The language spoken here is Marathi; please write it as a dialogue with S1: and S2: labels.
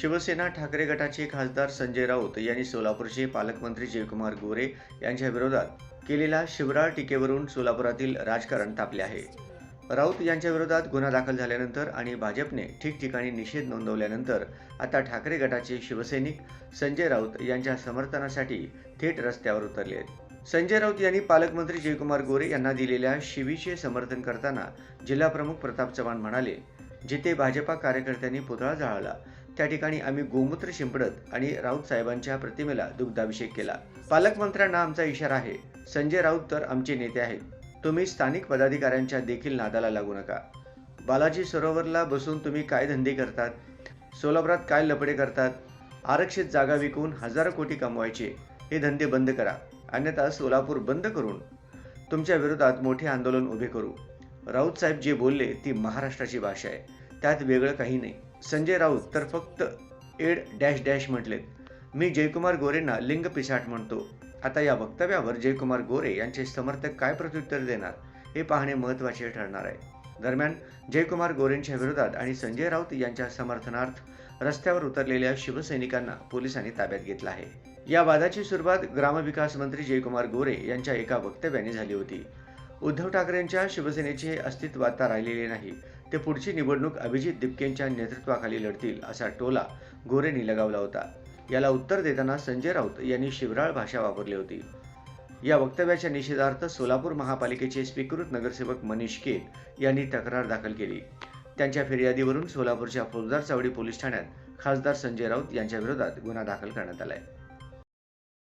S1: शिवसेना ठाकरे गटाचे खासदार संजय राऊत यांनी सोलापूरचे पालकमंत्री जयकुमार गोरे यांच्या विरोधात केलेल्या शिवराळ टीकेवरून सोलापुरातील राजकारण तापले आहे. राऊत यांच्या विरोधात गुन्हा दाखल झाल्यानंतर आणि भाजपने ठिकठिकाणी निषेध नोंदवल्यानंतर आता ठाकरे गटाचे शिवसैनिक संजय राऊत यांच्या समर्थनासाठी थेट रस्त्यावर उतरले आहेत. संजय राऊत यांनी पालकमंत्री जयकुमार गोरे यांना दिलेल्या शिवीचे समर्थन करताना जिल्हाप्रमुख प्रताप चव्हाण म्हणाले, जिथे भाजपा कार्यकर्त्यांनी पुतळा जाळला त्या ठिकाणी आम्ही गोमूत्र शिंपडत आणि राऊत साहेबांच्या प्रतिमेला दुग्धाभिषेक केला. पालकमंत्र्यांना आमचा इशारा आहे. संजय राऊत तर आमचे नेते आहेत. तुम्ही स्थानिक पदाधिकाऱ्यांच्या देखील नादाला लागू नका. बालाजी सरोवरला बसून तुम्ही काय धंदे करतात, सोलापुरात काय लपडे करतात, आरक्षित जागा विकून हजारो कोटी कमवायचे, हे धंदे बंद करा. अन्यथा सोलापूर बंद करून तुमच्या विरोधात मोठे आंदोलन उभे करू. राऊत साहेब जे बोलले ती महाराष्ट्राची भाषा आहे, त्यात वेगळं काही नाही. संजय राऊत तर फक्त एड डॅश डॅश म्हटलेत. मी जयकुमार गोरेंना लिंग पिसाट म्हणतो. आता या वक्तव्यावर जयकुमार गोरे यांचे समर्थक काय प्रत्युत्तर देणार हे पाहणे महत्त्वाचे ठरणार आहे. दरम्यान जयकुमार गोरेंच्या विरोधात आणि संजय राऊत यांच्या समर्थनार्थ रस्त्यावर उतरलेल्या शिवसैनिकांना पोलिसांनी ताब्यात घेतलं आहे. या वादाची सुरुवात ग्रामविकास मंत्री जयकुमार गोरे यांच्या एका वक्तव्याने झाली होती. उद्धव ठाकरेंच्या शिवसेनेचे अस्तित्व आता राहिलेले नाही. ते पुढची निवडणूक अभिजित दिपकेंच्या नेतृत्वाखाली लढतील असा टोला गोरेंनी लगावला होता. याला उत्तर देताना संजय राऊत यांनी शिवराळ भाषा वापरली होती. या वक्तव्याच्या निषेधार्थ सोलापूर महापालिकेचे स्वीकृत नगरसेवक मनीष के यांनी तक्रार दाखल केली. त्यांच्या फिर्यादीवरून सोलापूरच्या फौजदार चावडी पोलीस ठाण्यात खासदार संजय राऊत यांच्या विरोधात गुन्हा दाखल करण्यात आलाय.